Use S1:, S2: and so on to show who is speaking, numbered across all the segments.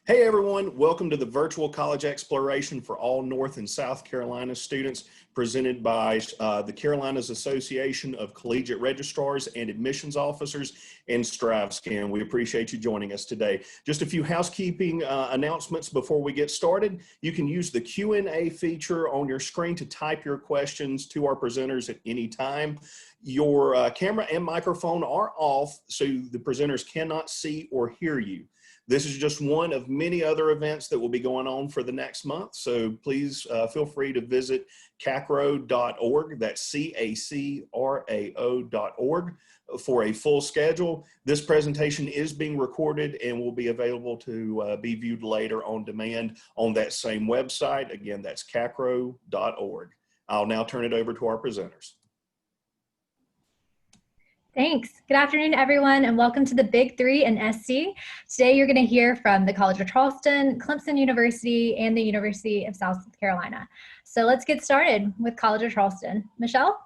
S1: Hey everyone, welcome to the virtual college exploration for all North and South Carolina students presented by the Carolinas Association of Collegiate Registrars and Admissions Officers and StriveScan. We appreciate you joining us today. Just a few housekeeping announcements before we get started. You can use the Q&A feature on your screen to type your questions to our presenters at any time. Your camera and microphone are off, so the presenters cannot see or hear you. This is just one of many other events that will be going on for the next month. So please feel free to visit CACRAO.org. That's CACRAO.org for a full schedule. This presentation is being recorded and will be available to be viewed later on demand on that same website. Again, that's CACRAO.org. I'll now turn it over to our presenters.
S2: Thanks. Good afternoon, everyone, and welcome to the Big Three in SC. Today, you're going to hear from the College of Charleston, Clemson University, and the University of South Carolina. So let's get started with College of Charleston. Michelle?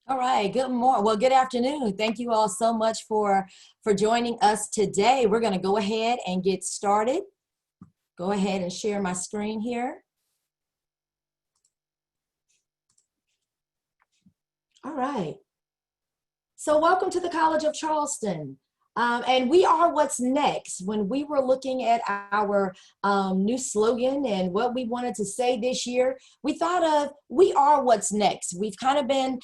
S3: All right, good morning. Well, good afternoon. Thank you all so much for joining us today. We're going to go ahead and get started. Go ahead and share my screen here. All right. So welcome to the College of Charleston. And we are what's next. When we were looking at our new slogan and what we wanted to say this year, we thought of, we are what's next. We've kind of been,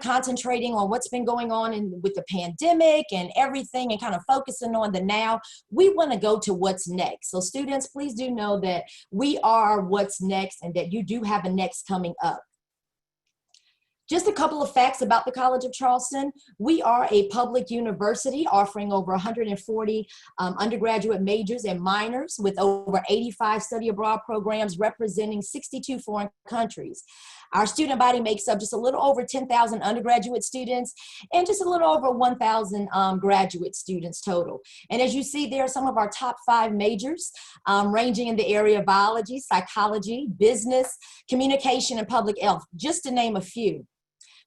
S3: concentrating on what's been going on with the pandemic and everything and kind of focusing on the now. We want to go to what's next. So students, please do know that we are what's next and that you do have a next coming up. Just a couple of facts about the College of Charleston. We are a public university offering over 140 undergraduate majors and minors with over 85 study abroad programs representing 62 foreign countries. Our student body makes up just a little over 10,000 undergraduate students and just a little over 1,000 graduate students total. And as you see, there are some of our top 5 majors ranging in the area of biology, psychology, business, communication, and public health, just to name a few.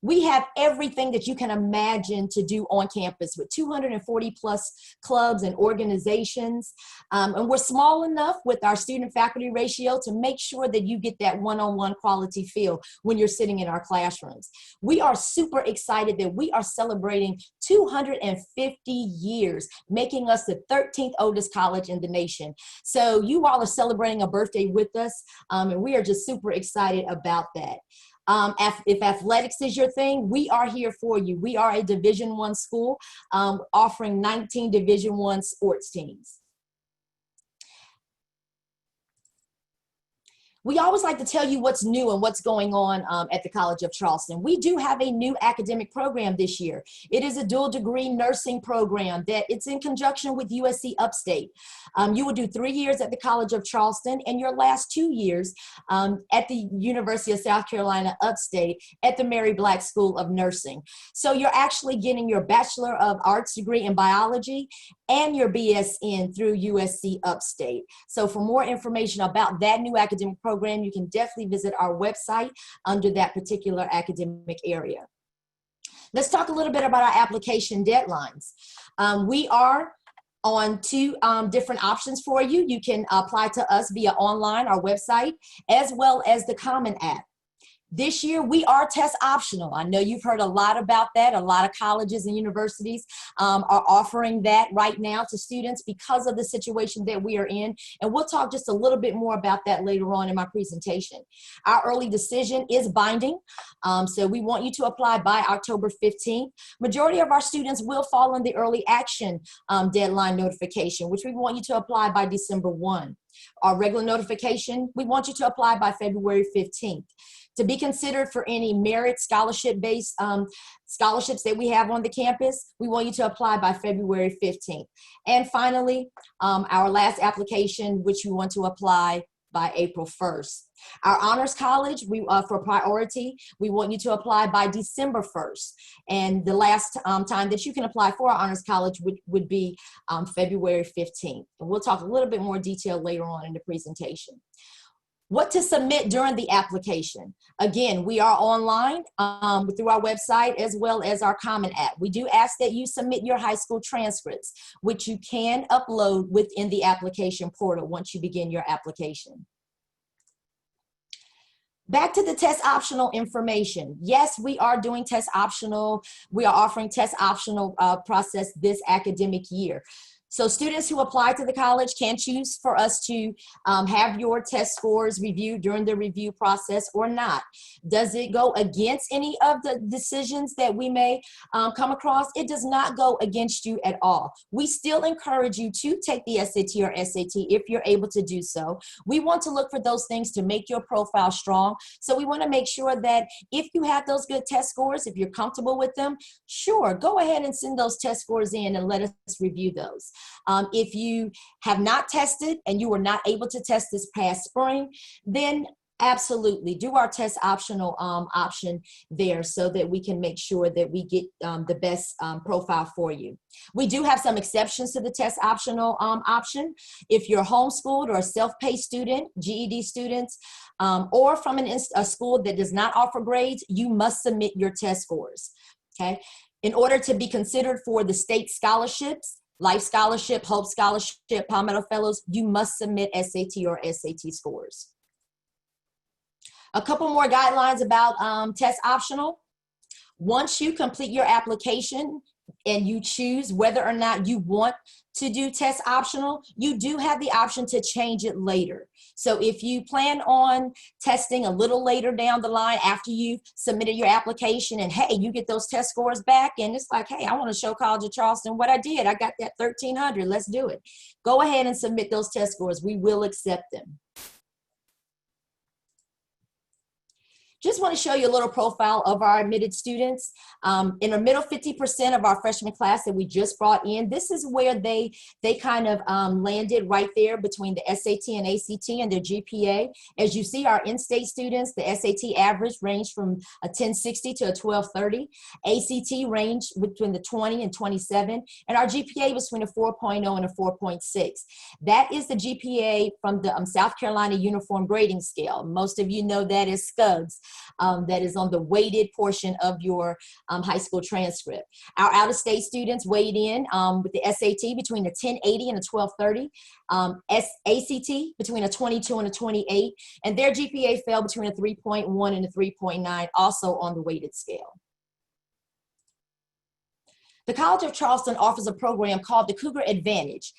S3: We have everything that you can imagine to do on campus with 240 plus clubs and organizations. And we're small enough with our student faculty ratio to make sure that you get that one-on-one quality feel when you're sitting in our classrooms. We are super excited that we are celebrating 250 years, making us the 13th oldest college in the nation. So you all are celebrating a birthday with us, and we are just super excited about that. If athletics is your thing, we are here for you. We are a Division I school offering 19 Division I sports teams. We always like to tell you what's new and what's going on at the College of Charleston. We do have a new academic program this year. It is a dual degree nursing program that it's in conjunction with USC Upstate. You will do 3 years at the College of Charleston and your last 2 years at the University of South Carolina Upstate at the Mary Black School of Nursing. So you're actually getting your Bachelor of Arts degree in biology and your BSN through USC Upstate. So for more information about that new academic program, you can definitely visit our website under that particular academic area. Let's talk a little bit about our application deadlines. We are on 2 different options for you. You can apply to us via online, our website, as well as the Common App. This year, we are test optional. I know you've heard a lot about that. A lot of colleges and universities are offering that right now to students because of the situation that we are in. And we'll talk just a little bit more about that later on in my presentation. Our early decision is binding. So we want you to apply by October 15th. Majority of our students will fall in the early action deadline notification, which we want you to apply by December 1. Our regular notification, we want you to apply by February 15th. To be considered for any merit scholarship-based scholarships that we have on the campus, we want you to apply by February 15th. And finally, our last application, which you want to apply by April 1st. Our Honors College, for priority, we want you to apply by December 1st. And the last time that you can apply for our Honors College would be February 15th. And we'll talk a little bit more detail later on in the presentation. What to submit during the application. Again, we are online through our website as well as our Common App. We do ask that you submit your high school transcripts, which you can upload within the application portal once you begin your application. Back to the test optional information. Yes, we are doing test optional. We are offering test optional process this academic year. So students who apply to the college can choose for us to have your test scores reviewed during the review process or not. Does it go against any of the decisions that we may come across? It does not go against you at all. We still encourage you to take the SAT or SAT if you're able to do so. We want to look for those things to make your profile strong. So we want to make sure that if you have those good test scores, if you're comfortable with them, sure, go ahead and send those test scores in and let us review those. If you have not tested and you were not able to test this past spring, then absolutely do our test optional option there so that we can make sure that we get the best profile for you. We do have some exceptions to the test optional option. If you're homeschooled or a self-paced student, GED students, or from a school that does not offer grades, you must submit your test scores, okay? In order to be considered for the state scholarships, Life Scholarship, Hope Scholarship, Palmetto Fellows, you must submit SAT or SAT scores. A couple more guidelines about test optional. Once you complete your application and you choose whether or not you want to do test optional, you do have the option to change it later. So if you plan on testing a little later down the line after you've submitted your application and hey, you get those test scores back and it's like, hey, I want to show College of Charleston what I did. I got that 1300, let's do it. Go ahead and submit those test scores. We will accept them. Just want to show you a little profile of our admitted students. In the middle 50% of our freshman class that we just brought in, this is where they kind of landed right there between the SAT and ACT and their GPA. As you see, our in-state students, the SAT average ranged from a 1060 to a 1230. ACT ranged between the 20 and 27, and our GPA was between a 4.0 and a 4.6. That is the GPA from the South Carolina Uniform Grading Scale. Most of you know that as SCUGS. That is on the weighted portion of your high school transcript. Our out-of-state students weighed in with the SAT between a 1080 and a 1230, ACT between a 22 and a 28, and their GPA fell between a 3.1 and a 3.9, also on the weighted scale. The College of Charleston offers a program called the Cougar Advantage.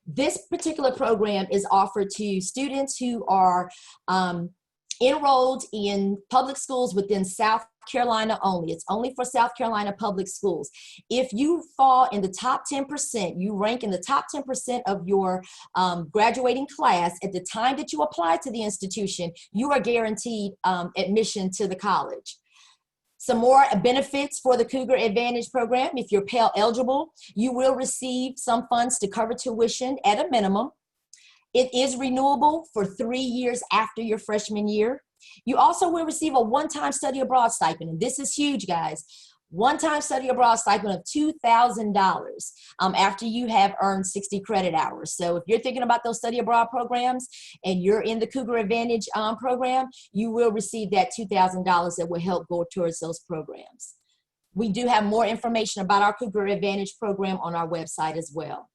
S3: This particular program is offered to students who are enrolled in public schools within South Carolina only. It's only for South Carolina public schools. If you fall in the top 10%, you rank in the top 10% of your graduating class at the time that you apply to the institution, you are guaranteed admission to the college. Some more benefits for the Cougar Advantage program. If you're Pell eligible, you will receive some funds to cover tuition at a minimum. It is renewable for 3 years after your freshman year. You also will receive a one-time study abroad stipend, and this is huge, guys. One-time study abroad stipend of $2,000 after you have earned 60 credit hours. So if you're thinking about those study abroad programs and you're in the Cougar Advantage program, you will receive that $2,000 that will help go towards those programs. We do have more information about our Cougar Advantage program on our website as well.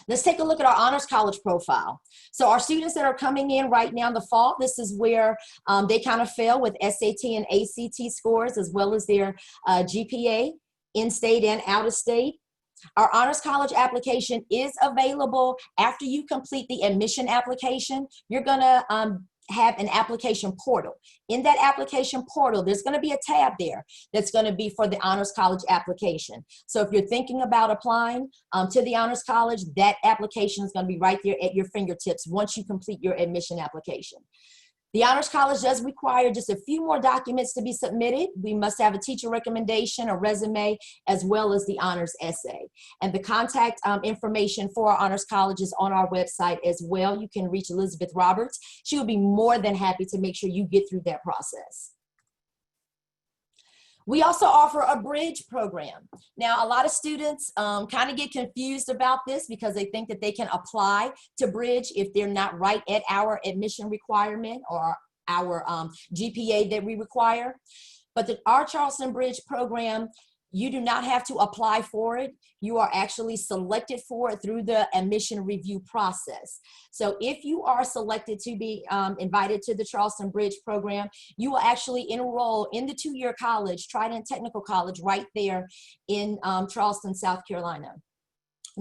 S3: Let's take a look at our Honors College profile. So our students that are coming in right now in the fall, this is where they kind of fell with SAT and ACT scores as well as their GPA, in-state and out-of-state. Our Honors College application is available after you complete the admission application. You're gonna have an application portal. In that application portal, there's going to be a tab there that's going to be for the Honors College application. So if you're thinking about applying to the Honors College, that application is going to be right there at your fingertips once you complete your admission application. The Honors College does require just a few more documents to be submitted. We must have a teacher recommendation, a resume, as well as the honors essay. And the contact information for our Honors College is on our website as well. You can reach Elizabeth Roberts. She will be more than happy to make sure you get through that process. We also offer a bridge program. Now, a lot of students kind of get confused about this because they think that they can apply to bridge if they're not right at our admission requirement or our GPA that we require. But our Charleston Bridge program, you do not have to apply for it. You are actually selected for it through the admission review process. So if you are selected to be invited to the Charleston Bridge program, you will actually enroll in the two-year college, Trident Technical College, right there in Charleston, South Carolina.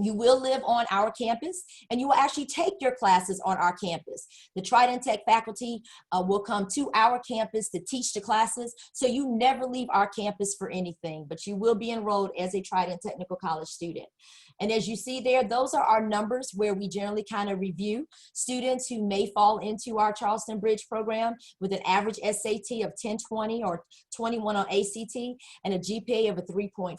S3: You will live on our campus, and you will actually take your classes on our campus. The Trident Tech faculty will come to our campus to teach the classes, so you never leave our campus for anything, but you will be enrolled as a Trident Technical College student. And as you see there, those are our numbers where we generally kind of review students who may fall into our Charleston Bridge program with an average SAT of 1020 or 21 on ACT and a GPA of a 3.5.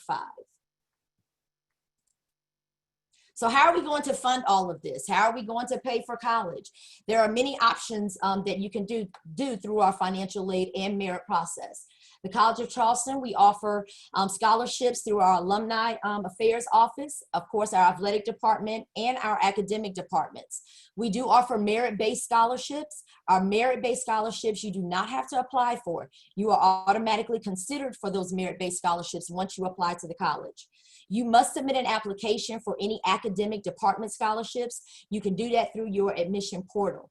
S3: So how are we going to fund all of this? How are we going to pay for college? There are many options that you can do through our financial aid and merit process. The College of Charleston, we offer scholarships through our Alumni Affairs Office, of course, our athletic department, and our academic departments. We do offer merit-based scholarships. Our merit-based scholarships, you do not have to apply for. You are automatically considered for those merit-based scholarships once you apply to the college. You must submit an application for any academic department scholarships. You can do that through your admission portal.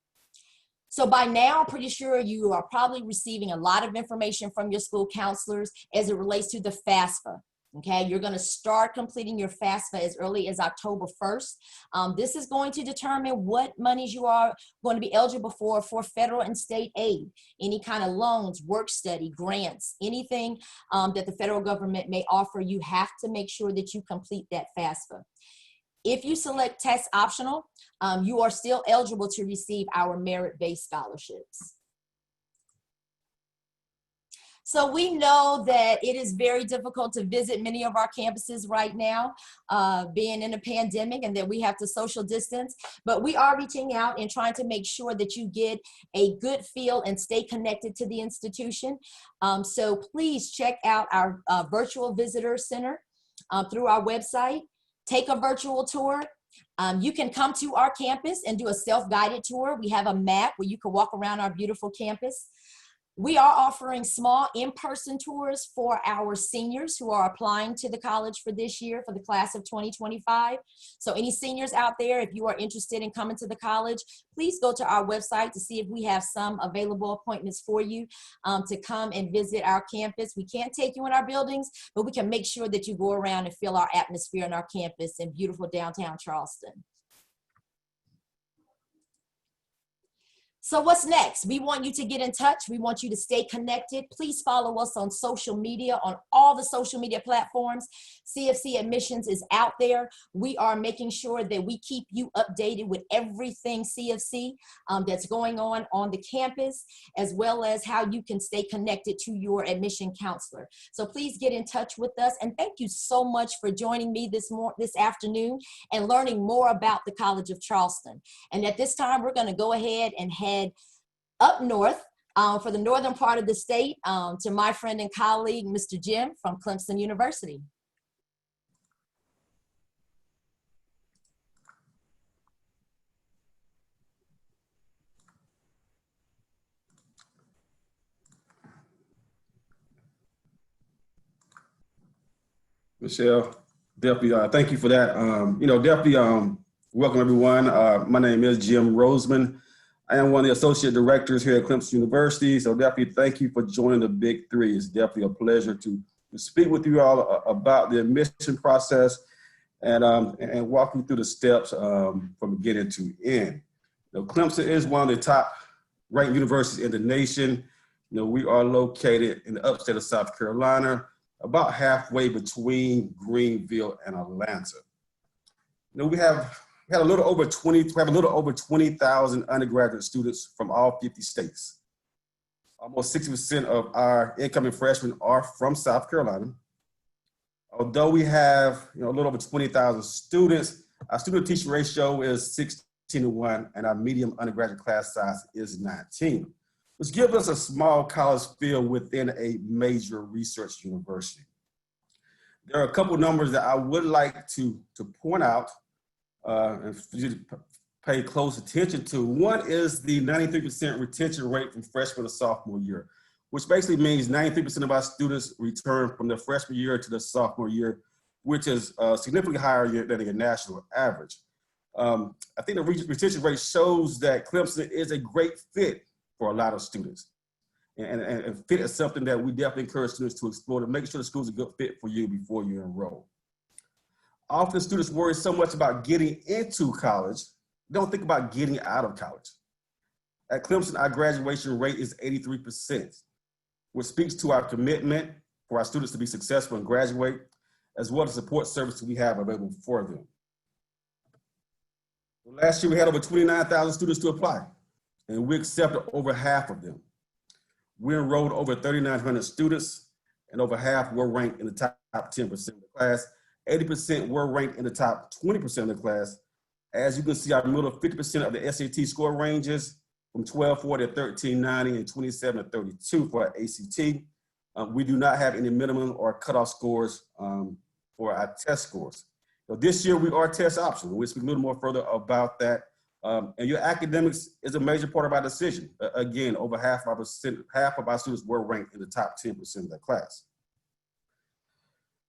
S3: So by now, I'm pretty sure you are probably receiving a lot of information from your school counselors as it relates to the FAFSA. Okay, you're going to start completing your FAFSA as early as October 1st. This is going to determine what monies you are going to be eligible for federal and state aid, any kind of loans, work study, grants, anything that the federal government may offer. You have to make sure that you complete that FAFSA. If you select test optional, you are still eligible to receive our merit-based scholarships. So we know that it is very difficult to visit many of our campuses right now, being in a pandemic, and that we have to social distance, but we are reaching out and trying to make sure that you get a good feel and stay connected to the institution. So please check out our virtual visitor center through our website. Take a virtual tour. You can come to our campus and do a self-guided tour. We have a map where you can walk around our beautiful campus. We are offering small in-person tours for our seniors who are applying to the college for this year, for the class of 2025. So any seniors out there, if you are interested in coming to the college, please go to our website to see if we have some available appointments for you to come and visit our campus. We can't take you in our buildings, but we can make sure that you go around and feel our atmosphere in our campus in beautiful downtown Charleston. So what's next? We want you to get in touch. We want you to stay connected. Please follow us on social media, on all the social media platforms. CFC Admissions is out there. We are making sure that we keep you updated with everything CFC that's going on the campus, as well as how you can stay connected to your admission counselor. So please get in touch with us. And thank you so much for joining me this afternoon and learning more about the College of Charleston. And at this time, we're going to go ahead and head up north for the northern part of the state to my friend and colleague, Mr. Jim from Clemson University.
S4: Michelle, definitely thank you for that. Welcome everyone. My name is Jim Roseman. I am one of the associate directors here at Clemson University, so definitely thank you for joining the Big Three. It's definitely a pleasure to speak with you all about the admission process and walk you through the steps from beginning to end. Clemson is one of the top ranked universities in the nation. We are located in the upstate of South Carolina, about halfway between Greenville and Atlanta. We have a little over 20,000 undergraduate students from all 50 states. Almost 60% of our incoming freshmen are from South Carolina. Although we have a little over 20,000 students, our student-teacher ratio is 16:1, and our median undergraduate class size is 19. which gives us a small college feel within a major research university. There are a couple numbers that I would like to point out and for you to pay close attention to. One is the 93% retention rate from freshman to sophomore year, which basically means 93% of our students return from their freshman year to their sophomore year, which is significantly higher than the national average. I think the retention rate shows that Clemson is a great fit for a lot of students. And fit is something that we definitely encourage students to explore to make sure the school is a good fit for you before you enroll. Often students worry so much about getting into college, they don't think about getting out of college. At Clemson, our graduation rate is 83%, which speaks to our commitment for our students to be successful and graduate, as well as the support services we have available for them. Last year, we had over 29,000 students to apply, and we accepted over half of them. We enrolled over 3,900 students, and over half were ranked in the top 10% of the class. 80% were ranked in the top 20% of the class. As you can see, our middle 50% of the SAT score ranges from 1240 to 1390 and 27 to 32 for our ACT. We do not have any minimum or cutoff scores for our test scores. So this year, we are test optional. We'll speak a little more further about that. And your academics is a major part of our decision. Again, over half of our students were ranked in the top 10% of their class.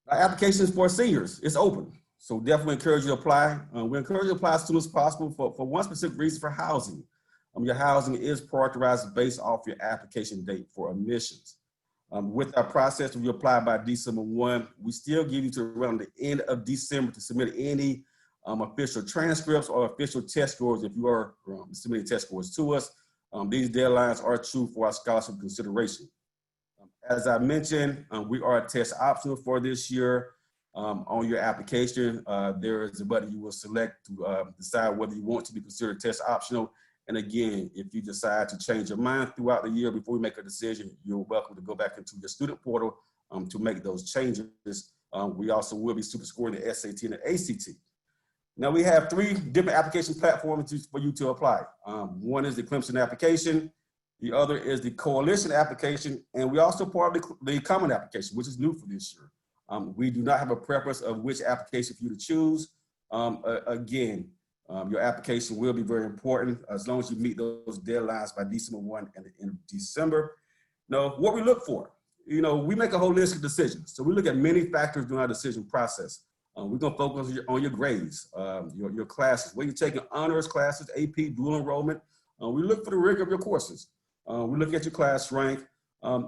S4: Our applications for seniors is open, so definitely encourage you to apply. We encourage you to apply as soon as possible for one specific reason: for housing. Your housing is prioritized based off your application date for admissions. With our process, if you apply by December 1, we still give you to around the end of December to submit any official transcripts or official test scores if you are submitting test scores to us. These deadlines are true for our scholarship consideration. As I mentioned, we are test optional for this year. On your application, there is a button you will select to decide whether you want to be considered test optional. And again, if you decide to change your mind throughout the year before we make a decision, you're welcome to go back into your student portal to make those changes. We also will be super scoring the SAT and the ACT. Now we have 3 different application platforms for you to apply. One is the Clemson application, the other is the Coalition application, and we also part of the Common application, which is new for this year. We do not have a preference of which application for you to choose. Again, your application will be very important as long as you meet those deadlines by December 1 and the end of December. Now, what we look for, we make a holistic decision. So we look at many factors during our decision process. We're going to focus on your grades, your classes, where you're taking honors classes, AP, dual enrollment. We look for the rigor of your courses. We look at your class rank.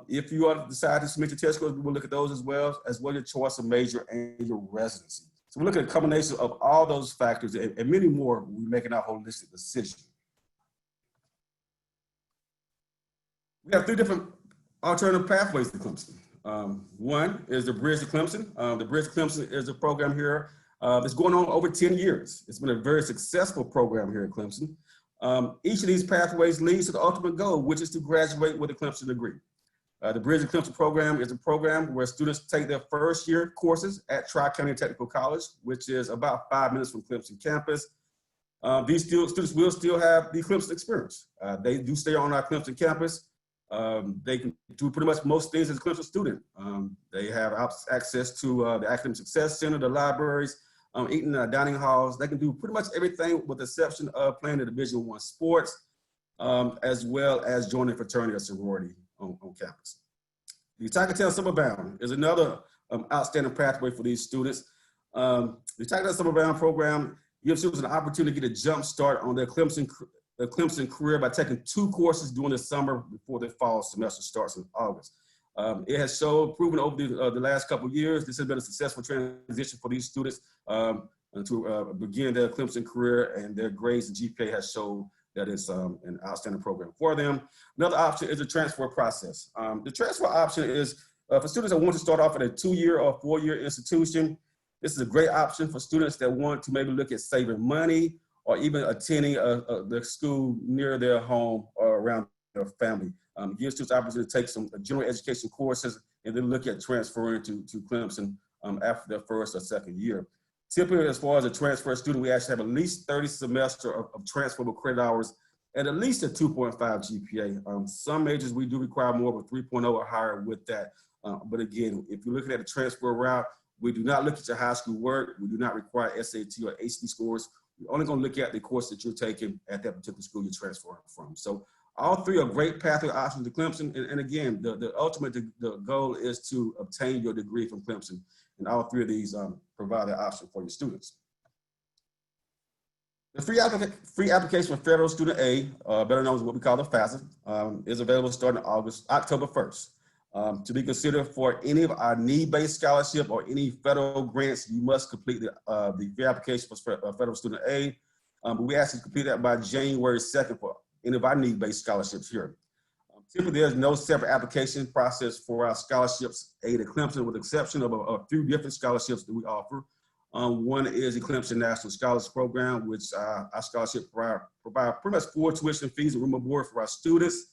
S4: If you are decide to submit your test scores, we will look at those as well your choice of major and your residency. So we look at a combination of all those factors and many more when we're making our holistic decision. We have 3 different alternative pathways to Clemson. One is the Bridge to Clemson. The Bridge to Clemson is a program here that's going on over 10 years. It's been a very successful program here at Clemson. Each of these pathways leads to the ultimate goal, which is to graduate with a Clemson degree. The Bridge to Clemson program is a program where students take their first year courses at Tri-County Technical College, which is about 5 minutes from Clemson campus. These students will still have the Clemson experience. They do stay on our Clemson campus. They can do pretty much most things as a Clemson student. They have access to the Academic Success Center, the libraries, eating in our dining halls. They can do pretty much everything with the exception of playing the Division I sports, as well as joining a fraternity or sorority on campus. The Tiger Summer Bound is another outstanding pathway for these students. The Tiger Summer Bound program gives students an opportunity to get a jump start on their Clemson career by taking 2 courses during the summer before their fall semester starts in August. It has proven over the last couple of years, this has been a successful transition for these students to begin their Clemson career, and their grades and GPA has shown that it's an outstanding program for them. Another option is the transfer process. The transfer option is for students that want to start off at a 2-year or 4-year institution. This is a great option for students that want to maybe look at saving money or even attending the school near their home or around their family. Gives students the opportunity to take some general education courses and then look at transferring to Clemson after their first or second year. Typically, as far as a transfer student, we actually have at least 30 semesters of transferable credit hours at least a 2.5 GPA. Some majors we do require more, but 3.0 or higher with that. But again, if you're looking at a transfer route, we do not look at your high school work. We do not require SAT or HD scores. We're only going to look at the course that you're taking at that particular school you're transferring from. So all three are great pathway options to Clemson. And again, the ultimate the goal is to obtain your degree from Clemson. And all three of these provide that option for your students. The free application for Federal Student Aid, better known as what we call the FAFSA, is available starting October 1st. To be considered for any of our need-based scholarship or any federal grants, you must complete the free application for Federal Student Aid. But we ask you to complete that by January 2nd for any of our need-based scholarships here. Typically, there's no separate application process for our scholarships aid at Clemson, with the exception of a few different scholarships that we offer. One is the Clemson National Scholars Program, which our scholarship provide pretty much full tuition fees and room and board for our students.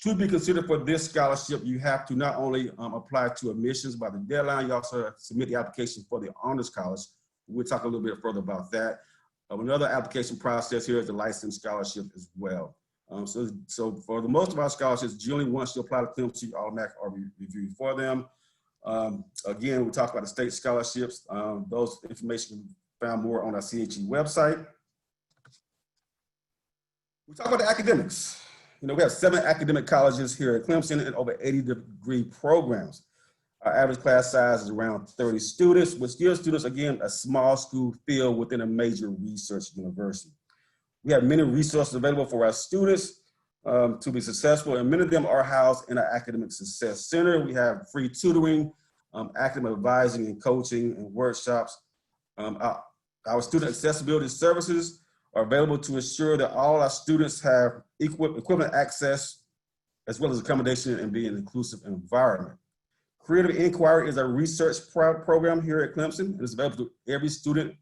S4: To be considered for this scholarship, you have to not only apply to admissions by the deadline, you also have to submit the application for the honors college. We'll talk a little bit further about that. Another application process here is the licensed scholarship as well. So for the most of our scholarships, generally once you apply to Clemson, you automatically are reviewed for them. Again, we talk about the state scholarships. Those information can be found more on our CHE website. We talk about the academics. You know, we have 7 academic colleges here at Clemson and over 80 degree programs. Our average class size is around 30 students, which gives students, again, a small school feel within a major research university. We have many resources available for our students to be successful, and many of them are housed in our Academic Success Center. We have free tutoring, academic advising and coaching and workshops. Our student accessibility services are available to ensure that all our students have equivalent access as well as accommodation and be an inclusive environment. Creative Inquiry is a research program here at Clemson. It is available to every student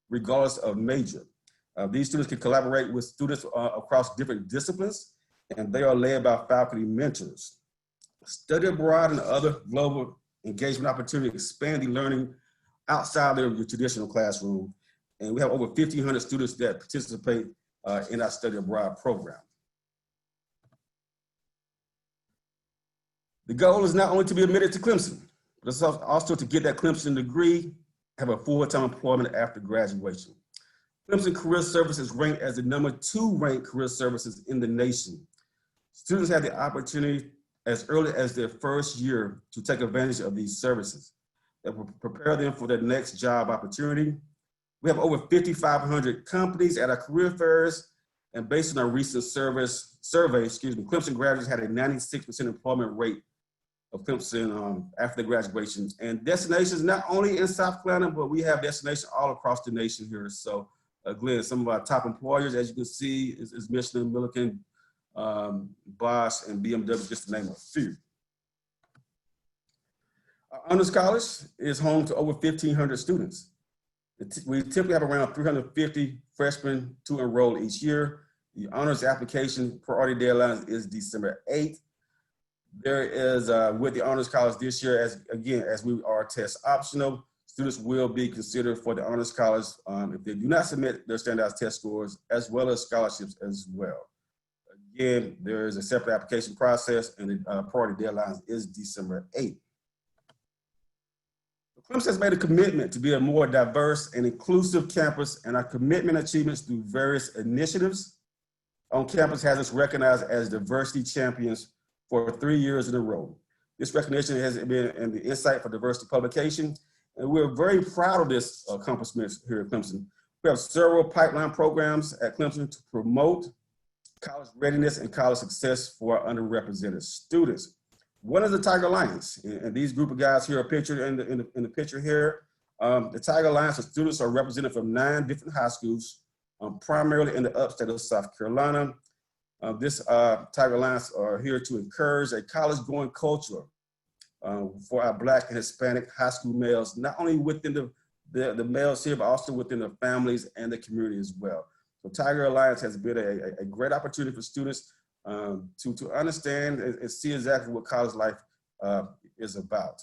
S4: regardless of major. These students can collaborate with students across different disciplines, and they are led by faculty mentors. Study abroad and other global engagement opportunities expand the learning outside of your traditional classroom. And we have over 1,500 students that participate in our study abroad program. The goal is not only to be admitted to Clemson, but it's also to get that Clemson degree, have a full-time employment after graduation. Clemson Career Service is ranked as the #2 ranked career services in the nation. Students have the opportunity as early as their first year to take advantage of these services that will prepare them for their next job opportunity. We have over 5,500 companies at our career fairs, and based on our recent survey, Clemson graduates had a 96% employment rate of Clemson after their graduation. And destinations not only in South Carolina, but we have destinations all across the nation here. So again, some of our top employers, as you can see, is Michelin, Milliken, Bosch, and BMW, just to name a few. Our honors college is home to over 1,500 students. We typically have around 350 freshmen to enroll each year. The honors application priority deadline is December 8th. There is, with the honors college this year, as we are test optional, students will be considered for the honors college if they do not submit their standardized test scores, as well as scholarships as well. Again, there is a separate application process, and the priority deadline is December 8th. Clemson has made a commitment to be a more diverse and inclusive campus, and our commitment achievements through various initiatives on campus has us recognized as diversity champions for 3 years in a row. This recognition has been in the Insight for Diversity publication, and we're very proud of this accomplishment here at Clemson. We have several pipeline programs at Clemson to promote college readiness and college success for our underrepresented students. One is the Tiger Alliance, and these group of guys here are pictured in the picture here. The Tiger Alliance of students are represented from 9 different high schools, primarily in the upstate of South Carolina. This Tiger Alliance are here to encourage a college-going culture for our Black and Hispanic high school males, not only within the males here, but also within the families and the community as well. So Tiger Alliance has been a great opportunity for students to understand and see exactly what college life is about.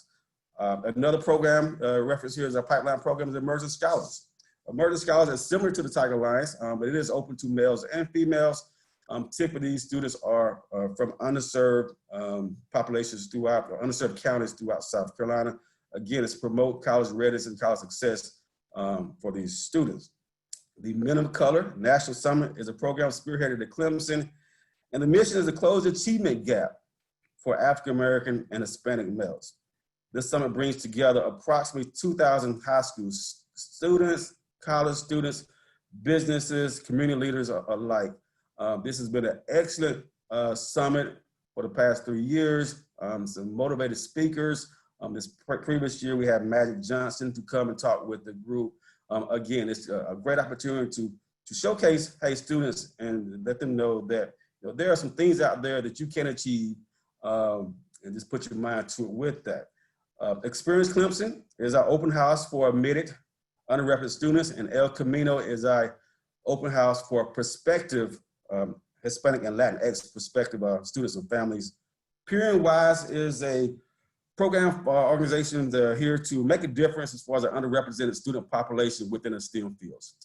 S4: Another program reference here is our pipeline program is Emerging Scholars. Emerging Scholars is similar to the Tiger Alliance, but it is open to males and females. Typically, these students are from underserved populations throughout, or underserved counties throughout South Carolina. Again, it's promote college readiness and college success for these students. The Men of Color National Summit is a program spearheaded at Clemson, and the mission is to close the achievement gap for African American and Hispanic males. This summit brings together approximately 2,000 high school students, college students, businesses, community leaders alike. This has been an excellent summit for the past 3 years. Some motivated speakers. This previous year, we had Magic Johnson to come and talk with the group. Again, it's a great opportunity to showcase, hey, students, and let them know that there are some things out there that you can achieve, and just put your mind to it with that. Experience Clemson is our open house for admitted underrepresented students, and El Camino is our open house for prospective Hispanic and Latinx prospective students and families. Peer and Wise is a program organization that are here to make a difference as far as the underrepresented student population within the STEM fields.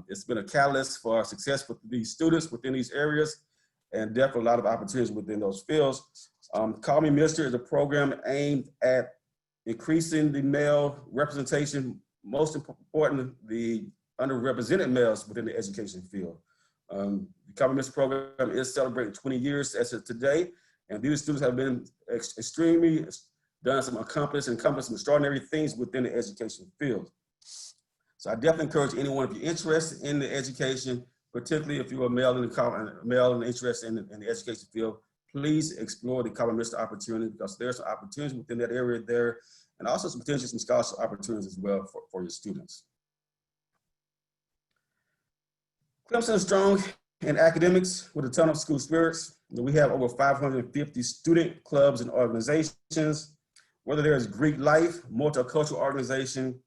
S4: It's been a catalyst for our success with these students within these areas, and definitely a lot of opportunities within those fields. Call Me Mister is a program aimed at increasing the male representation, most important, the underrepresented males within the education field. The Call Me Mister program is celebrating 20 years as of today, and these students have been extremely done some accomplished some extraordinary things within the education field. So I definitely encourage anyone, if you're interested in the education, particularly if you're a male and interested in the education field, please explore the Call Me Mister opportunity, because there's some opportunities within that area there, and also some potential some scholarship opportunities as well for your students. Clemson is strong in academics with a ton of school spirits. We have over 550 student clubs and organizations. Whether there is Greek life, multicultural organization,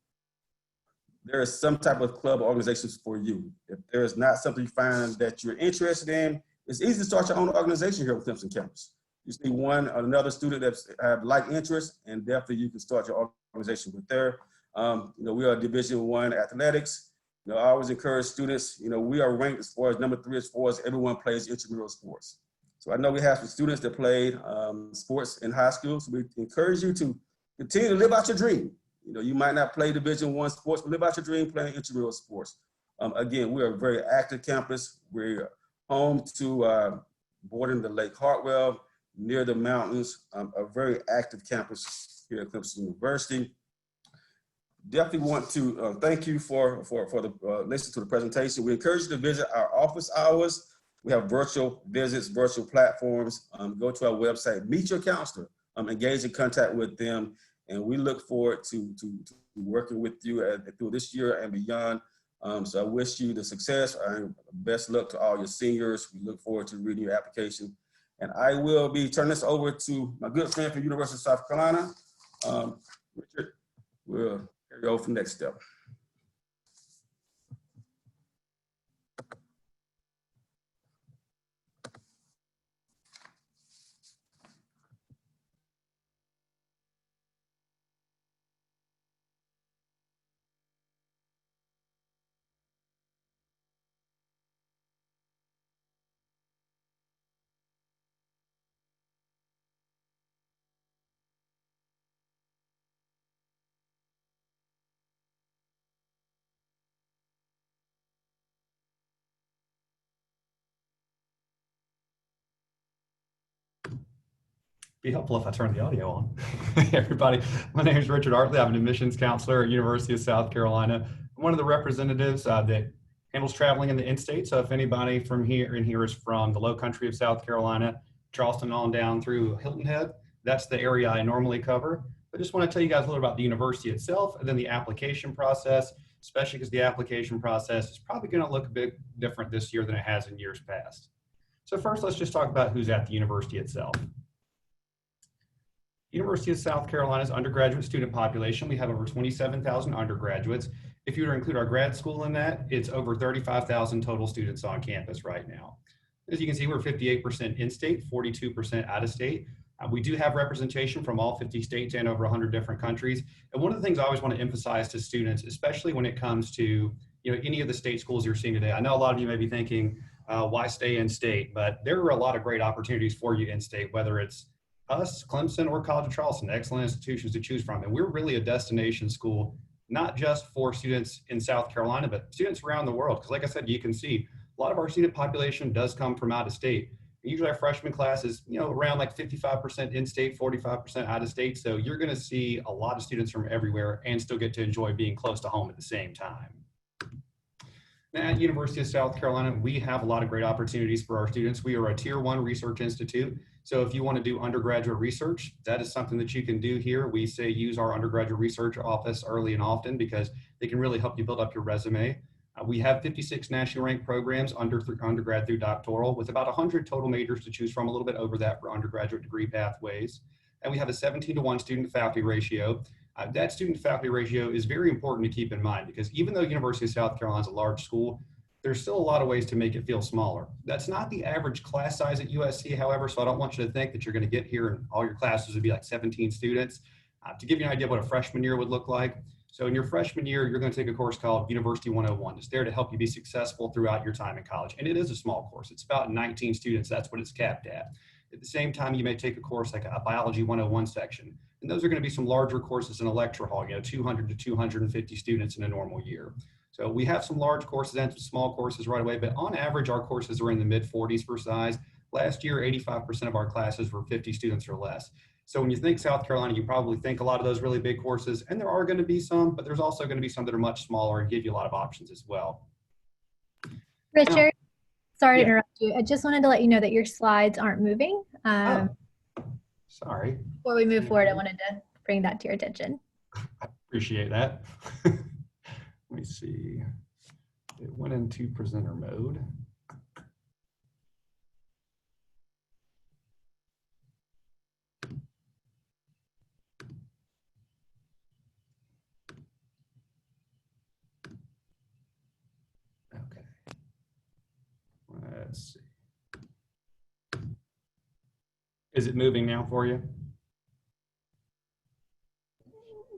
S4: there is some type of club or organizations for you. If there is not something you find that you're interested in, it's easy to start your own organization here on Clemson campus. You see one or another student that have like interests, and definitely you can start your organization with there. We are Division I athletics. I always encourage students, we are ranked as far as number 3 as far as everyone plays intramural sports. So I know we have some students that played sports in high school, so we encourage you to continue to live out your dream. You might not play Division I sports, but live out your dream playing intramural sports. Again, we are a very active campus. We're home to bordering the Lake Hartwell, near the mountains, a very active campus here at Clemson University. Definitely want to thank you for the listening to the presentation. We encourage you to visit our office hours. We have virtual visits, virtual platforms. Go to our website, meet your counselor, engage in contact with them, and we look forward to working with you through this year and beyond. So I wish you the success and best luck to all your seniors. We look forward to reading your application. And I will be turning this over to my good friend from University of South Carolina, Richard. We'll carry over from next step.
S5: Be helpful if I turn the audio on. Hey everybody, my name is Richard Artley. I'm an admissions counselor at University of South Carolina. I'm one of the representatives that handles traveling in the in-state. So if anybody from here is from the low country of South Carolina, Charleston on down through Hilton Head, that's the area I normally cover. I just want to tell you guys a little about the university itself and then the application process, especially because the application process is probably going to look a bit different this year than it has in years past. So first, let's just talk about who's at the university itself. University of South Carolina's undergraduate student population, we have over 27,000 undergraduates. If you were to include our grad school in that, it's over 35,000 total students on campus right now. As you can see, we're 58% in-state, 42% out-of-state. We do have representation from all 50 states and over 100 different countries. And one of the things I always want to emphasize to students, especially when it comes to any of the state schools you're seeing today, I know a lot of you may be thinking, why stay in state? But there are a lot of great opportunities for you in state, whether it's us, Clemson, or College of Charleston, excellent institutions to choose from. And we're really a destination school, not just for students in South Carolina, but students around the world. Because like I said, you can see a lot of our student population does come from out of state. Usually our freshman class is, around like 55% in-state, 45% out of state. So you're going to see a lot of students from everywhere and still get to enjoy being close to home at the same time. At University of South Carolina, we have a lot of great opportunities for our students. We are a Tier 1 research institute. So if you want to do undergraduate research, that is something that you can do here. We say use our undergraduate research office early and often because they can really help you build up your resume. We have 56 nationally ranked programs undergrad through doctoral with about 100 total majors to choose from, a little bit over that for undergraduate degree pathways. And we have a 17-to-1 student-to-faculty ratio. That student-to-faculty ratio is very important to keep in mind because even though University of South Carolina is a large school, there's still a lot of ways to make it feel smaller. That's not the average class size at USC, however, so I don't want you to think that you're going to get here and all your classes would be like 17 students. To give you an idea of what a freshman year would look like, so in your freshman year, you're going to take a course called University 101. It's there to help you be successful throughout your time in college. And it is a small course. It's about 19 students. That's what it's capped at. At the same time, you may take a course like a Biology 101 section. And those are going to be some larger courses in a lecture hall, 200 to 250 students in a normal year. So we have some large courses and some small courses right away, but on average, our courses are in the mid-40s for size. Last year, 85% of our classes were 50 students or less. So when you think South Carolina, you probably think a lot of those really big courses, and there are going to be some, but there's also going to be some that are much smaller and give you a lot of options as well.
S2: Richard, sorry to interrupt you. I just wanted to let you know that your slides aren't moving.
S5: Sorry.
S2: Before we move forward, I wanted to bring that to your attention.
S5: I appreciate that. Let me see. It went into presenter mode. Let's see. Is it moving now for you?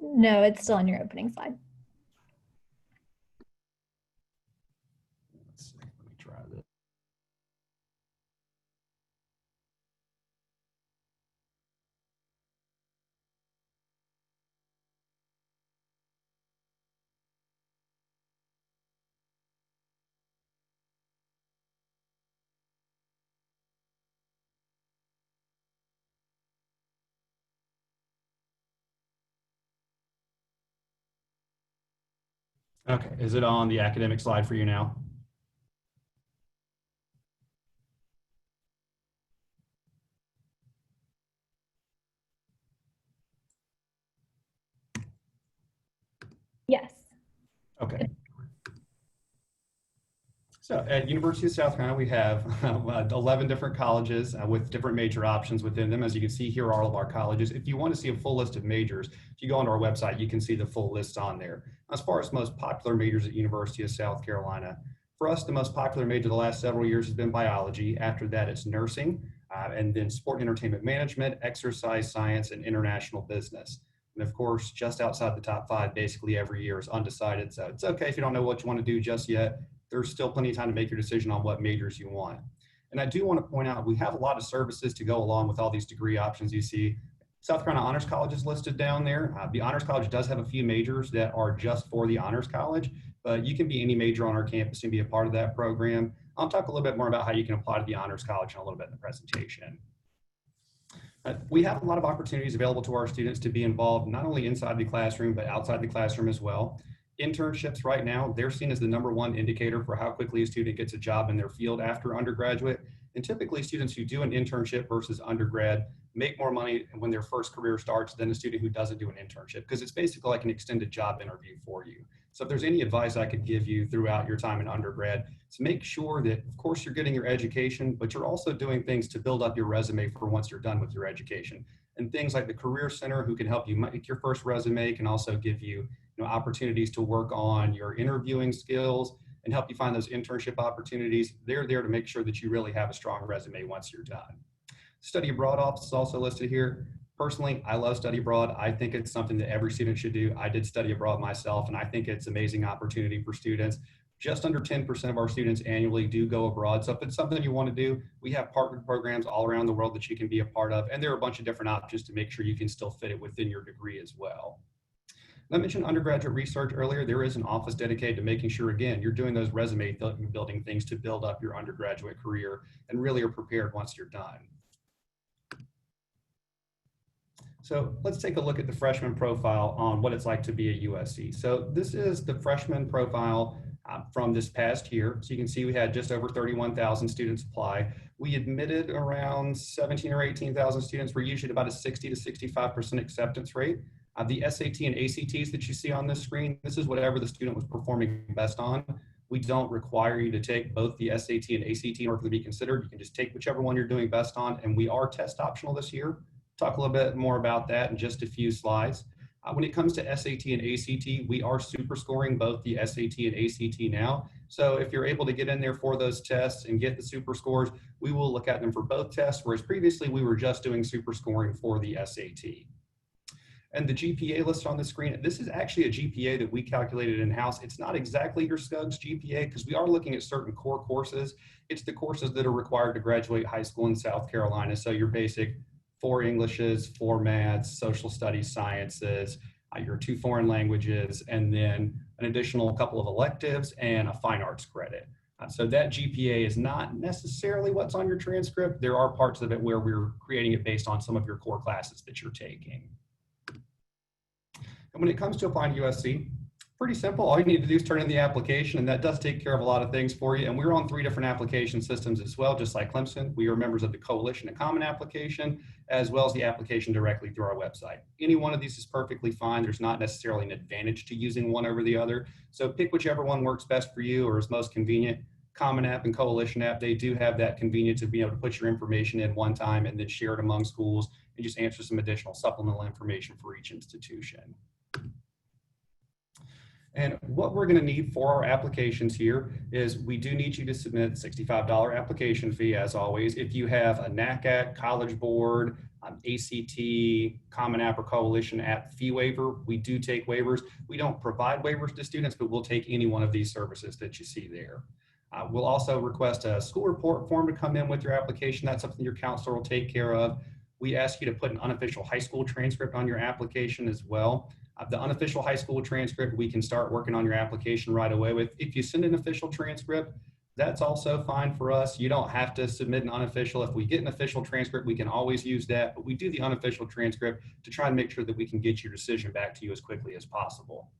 S2: No, it's still on your opening slide.
S5: Let's see. Let me try this. Okay, is it on the academic slide for you now?
S2: Yes.
S5: Okay. So at University of South Carolina, we have 11 different colleges with different major options within them. As you can see, here are all of our colleges. If you want to see a full list of majors, if you go onto our website, you can see the full list on there. As far as most popular majors at University of South Carolina, for us, the most popular major the last several years has been biology. After that, it's nursing, and then sport and entertainment management, exercise science, and international business. And of course, just outside the top 5, basically every year is undecided. So it's okay if you don't know what you want to do just yet. There's still plenty of time to make your decision on what majors you want. And I do want to point out, we have a lot of services to go along with all these degree options you see. South Carolina Honors College is listed down there. The Honors College does have a few majors that are just for the Honors College, but you can be any major on our campus and be a part of that program. I'll talk a little bit more about how you can apply to the Honors College in a little bit in the presentation. We have a lot of opportunities available to our students to be involved not only inside the classroom, but outside the classroom as well. Internships right now, they're seen as the #1 indicator for how quickly a student gets a job in their field after undergraduate. And typically students who do an internship versus undergrad make more money when their first career starts than a student who doesn't do an internship, because it's basically like an extended job interview for you. So if there's any advice I could give you throughout your time in undergrad, to make sure that, of course, you're getting your education, but you're also doing things to build up your resume for once you're done with your education. And things like the Career Center, who can help you make your first resume, can also give you, opportunities to work on your interviewing skills and help you find those internship opportunities. They're there to make sure that you really have a strong resume once you're done. Study abroad office is also listed here. Personally, I love study abroad. I think it's something that every student should do. I did study abroad myself, and I think it's an amazing opportunity for students. Just under 10% of our students annually do go abroad. So if it's something you want to do, we have partnered programs all around the world that you can be a part of. And there are a bunch of different options to make sure you can still fit it within your degree as well. I mentioned undergraduate research earlier. There is an office dedicated to making sure, again, you're doing those resume building things to build up your undergraduate career and really are prepared once you're done. So let's take a look at the freshman profile on what it's like to be at USC. So this is the freshman profile from this past year. So you can see we had just over 31,000 students apply. We admitted around 17 or 18,000 students. We're usually at about a 60 to 65% acceptance rate. The SAT and ACTs that you see on this screen, this is whatever the student was performing best on. We don't require you to take both the SAT and ACT in order to be considered. You can just take whichever one you're doing best on, and we are test optional this year. Talk a little bit more about that in just a few slides. When it comes to SAT and ACT, we are super scoring both the SAT and ACT now. So if you're able to get in there for those tests and get the super scores, we will look at them for both tests, whereas previously we were just doing super scoring for the SAT. And the GPA listed on the screen, this is actually a GPA that we calculated in-house. It's not exactly your SCUGS GPA because we are looking at certain core courses. It's the courses that are required to graduate high school in South Carolina. So your basic 4 Englishes, 4 maths, social studies, sciences, your 2 foreign languages, and then an additional couple of electives and a fine arts credit. So that GPA is not necessarily what's on your transcript. There are parts of it where we're creating it based on some of your core classes that you're taking. And when it comes to applying to USC, pretty simple. All you need to do is turn in the application, and that does take care of a lot of things for you. And we're on 3 different application systems as well, just like Clemson. We are members of the Coalition and Common Application, as well as the application directly through our website. Any one of these is perfectly fine. There's not necessarily an advantage to using one over the other. So pick whichever one works best for you or is most convenient. Common App and Coalition App, they do have that convenience of being able to put your information in one time and then share it among schools and just answer some additional supplemental information for each institution. And what we're going to need for our applications here is we do need you to submit a $65 application fee, as always. If you have a NACAC, College Board, ACT, Common App or Coalition App fee waiver, we do take waivers. We don't provide waivers to students, but we'll take any one of these services that you see there. We'll also request a school report form to come in with your application. That's something your counselor will take care of. We ask you to put an unofficial high school transcript on your application as well. The unofficial high school transcript, we can start working on your application right away with. If you send an official transcript, that's also fine for us. You don't have to submit an unofficial. If we get an official transcript, we can always use that, but we do the unofficial transcript to try and make sure that we can get your decision back to you as quickly as possible.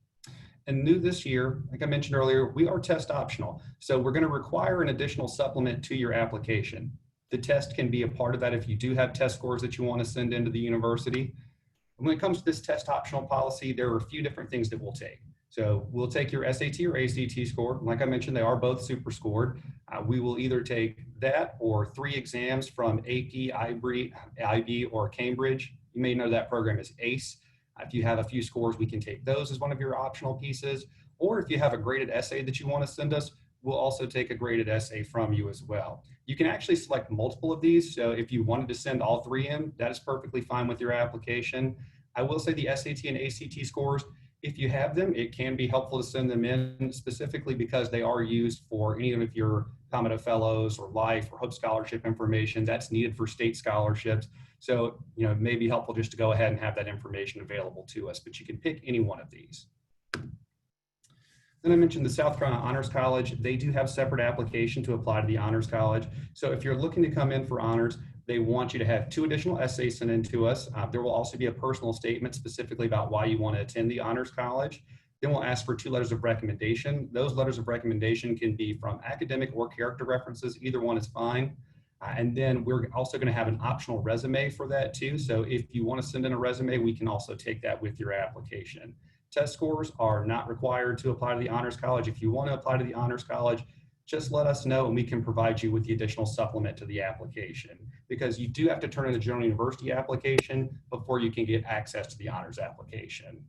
S5: And new this year, like I mentioned earlier, we are test optional. So we're going to require an additional supplement to your application. The test can be a part of that if you do have test scores that you want to send into the university. When it comes to this test optional policy, there are a few different things that we'll take. So we'll take your SAT or ACT score. Like I mentioned, they are both super scored. We will either take that or 3 exams from AP, IB, or Cambridge. You may know that program is ACE. If you have a few scores, we can take those as one of your optional pieces. Or if you have a graded essay that you want to send us, we'll also take a graded essay from you as well. You can actually select multiple of these. So if you wanted to send all 3 in, that is perfectly fine with your application. I will say the SAT and ACT scores, if you have them, it can be helpful to send them in specifically because they are used for any of your Common Fellows or Life or Hope Scholarship information that's needed for state scholarships. So, it may be helpful just to go ahead and have that information available to us, but you can pick any one of these. Then I mentioned the South Carolina Honors College. They do have separate application to apply to the Honors College. So if you're looking to come in for honors, they want you to have 2 additional essays sent in to us. There will also be a personal statement specifically about why you want to attend the Honors College. Then we'll ask for 2 letters of recommendation. Those letters of recommendation can be from academic or character references. Either one is fine. And then we're also going to have an optional resume for that too. So if you want to send in a resume, we can also take that with your application. Test scores are not required to apply to the Honors College. If you want to apply to the Honors College, just let us know and we can provide you with the additional supplement to the application, because you do have to turn in the General University application before you can get access to the honors application.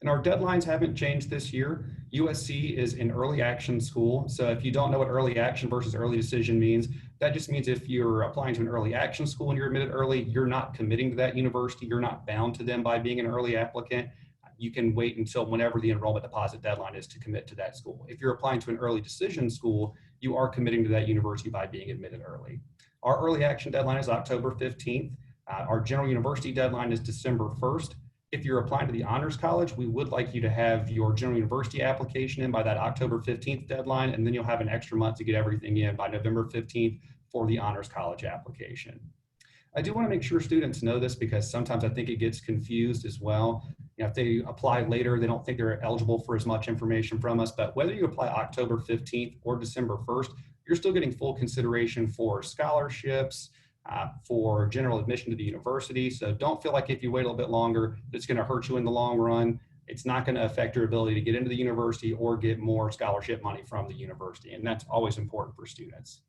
S5: And our deadlines haven't changed this year. USC is an early action school. So if you don't know what early action versus early decision means, that just means if you're applying to an early action school and you're admitted early, you're not committing to that university. You're not bound to them by being an early applicant. you can wait until whenever the enrollment deposit deadline is to commit to that school. If you're applying to an early decision school, you are committing to that university by being admitted early. Our early action deadline is October 15th. Our general university deadline is December 1st. If you're applying to the Honors College, we would like you to have your general university application in by that October 15th deadline, and then you'll have an extra month to get everything in by November 15th for the Honors College application. I do want to make sure students know this because sometimes I think it gets confused as well. You know, if they apply later, they don't think they're eligible for as much information from us, but whether you apply October 15th or December 1st, you're still getting full consideration for scholarships, for general admission to the university. So don't feel like if you wait a little bit longer, it's going to hurt you in the long run. It's not going to affect your ability to get into the university or get more scholarship money from the university. And that's always important for students.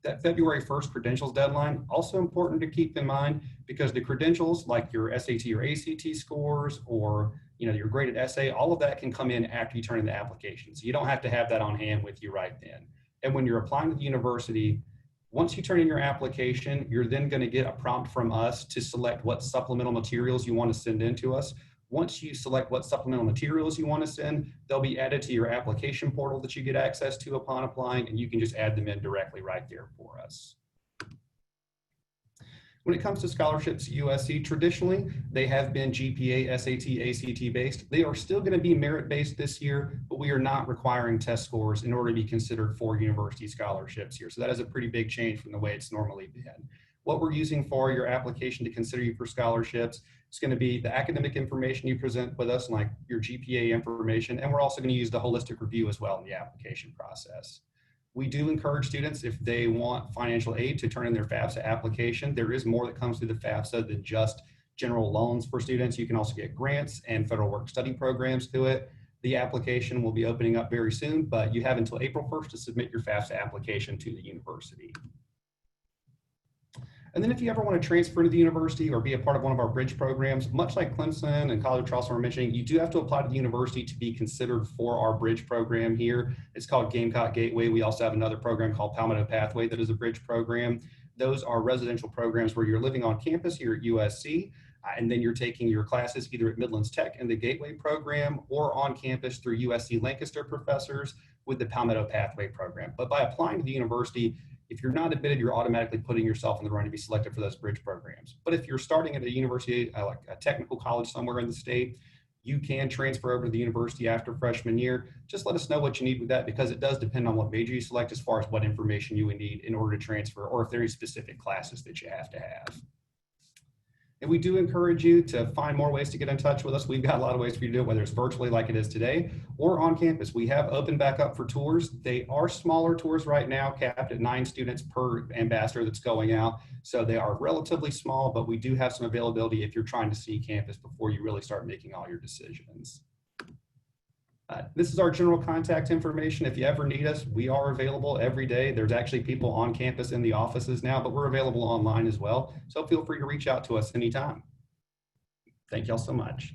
S5: That February 1st credentials deadline, also important to keep in mind because the credentials like your SAT or ACT scores or your graded essay, all of that can come in after you turn in the application. So you don't have to have that on hand with you right then. And when you're applying to the university, once you turn in your application, you're then going to get a prompt from us to select what supplemental materials you want to send in to us. Once you select what supplemental materials you want to send, they'll be added to your application portal that you get access to upon applying, and you can just add them in directly right there for us. When it comes to scholarships at USC, traditionally, they have been GPA, SAT, ACT based. They are still going to be merit based this year, but we are not requiring test scores in order to be considered for university scholarships here. So that is a pretty big change from the way it's normally been. What we're using for your application to consider you for scholarships is going to be the academic information you present with us, like your GPA information, and we're also going to use the holistic review as well in the application process. We do encourage students, if they want financial aid, to turn in their FAFSA application. There is more that comes through the FAFSA than just general loans for students. You can also get grants and federal work study programs through it. The application will be opening up very soon, but you have until April 1st to submit your FAFSA application to the university. And then if you ever want to transfer to the university or be a part of one of our bridge programs, much like Clemson and College of Charleston were mentioning, you do have to apply to the university to be considered for our bridge program here. It's called Gamecock Gateway. We also have another program called Palmetto Pathway that is a bridge program. Those are residential programs where you're living on campus here at USC, and then you're taking your classes either at Midlands Tech in the Gateway program or on campus through USC Lancaster professors with the Palmetto Pathway program. But by applying to the university, if you're not admitted, you're automatically putting yourself in the run to be selected for those bridge programs. But if you're starting at a university, like a technical college somewhere in the state, you can transfer over to the university after freshman year. Just let us know what you need with that because it does depend on what major you select as far as what information you would need in order to transfer or if there are specific classes that you have to have. And we do encourage you to find more ways to get in touch with us. We've got a lot of ways for you to do it, whether it's virtually like it is today or on campus. We have opened back up for tours. They are smaller tours right now, capped at 9 students per ambassador that's going out. So they are relatively small, but we do have some availability if you're trying to see campus before you really start making all your decisions. This is our general contact information. If you ever need us, we are available every day. There's actually people on campus in the offices now, but we're available online as well. So feel free to reach out to us anytime. Thank y'all so much.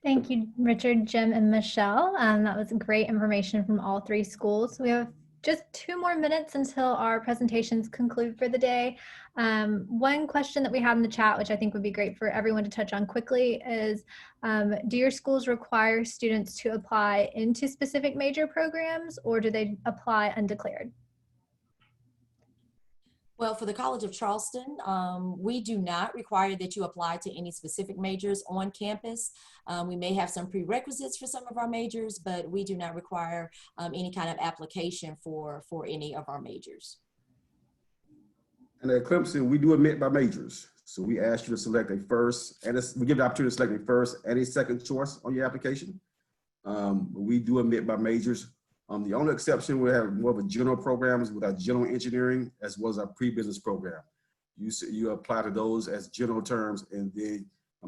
S2: Thank you, Richard, Jim, and Michelle. That was great information from all 3 schools. We have just 2 more minutes until our presentations conclude for the day. One question that we have in the chat, which I think would be great for everyone to touch on quickly, is do your schools require students to apply into specific major programs, or do they apply undeclared?
S3: Well, for the College of Charleston, we do not require that you apply to any specific majors on campus. We may have some prerequisites for some of our majors, but we do not require any kind of application for any of our majors.
S4: And at Clemson, we do admit by majors. So we ask you to select a first, and we give the opportunity to select a first and a second choice on your application. We do admit by majors. The only exception we have more of a general programs with our general engineering as well as our pre-business program. You apply to those as general terms, and then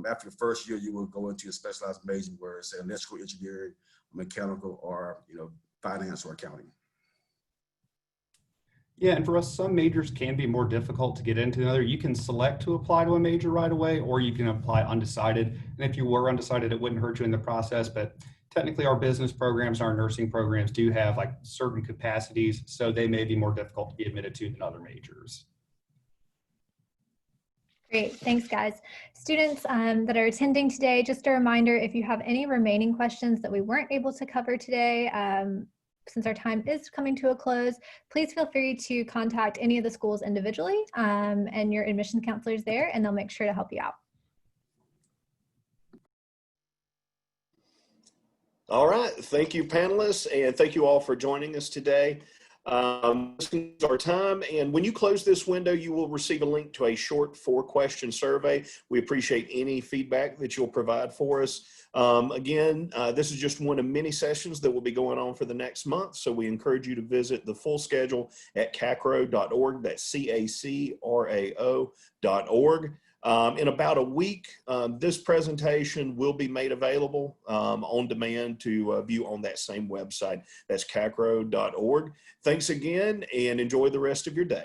S4: after the first year, you will go into a specialized major where it's electrical engineering, mechanical, or finance or accounting.
S5: Yeah, and for us, some majors can be more difficult to get into another. You can select to apply to a major right away, or you can apply undecided. And if you were undecided, it wouldn't hurt you in the process, but technically our business programs, our nursing programs do have like certain capacities, so they may be more difficult to be admitted to than other majors.
S2: Great, thanks guys. Students that are attending today, just a reminder, if you have any remaining questions that we weren't able to cover today, since our time is coming to a close, please feel free to contact any of the schools individually and your admissions counselors there, and they'll make sure to help you out.
S1: All right. Thank you, panelists, and thank you all for joining us today. This concludes our time, and when you close this window, you will receive a link to a short 4-question survey. We appreciate any feedback that you'll provide for us. Again, this is just one of many sessions that will be going on for the next month, so we encourage you to visit the full schedule at CACRAO.org. That's CACRAO.org. In about a week, this presentation will be made available on demand to view on that same website. That's CACRAO.org. Thanks again, and enjoy the rest of your day.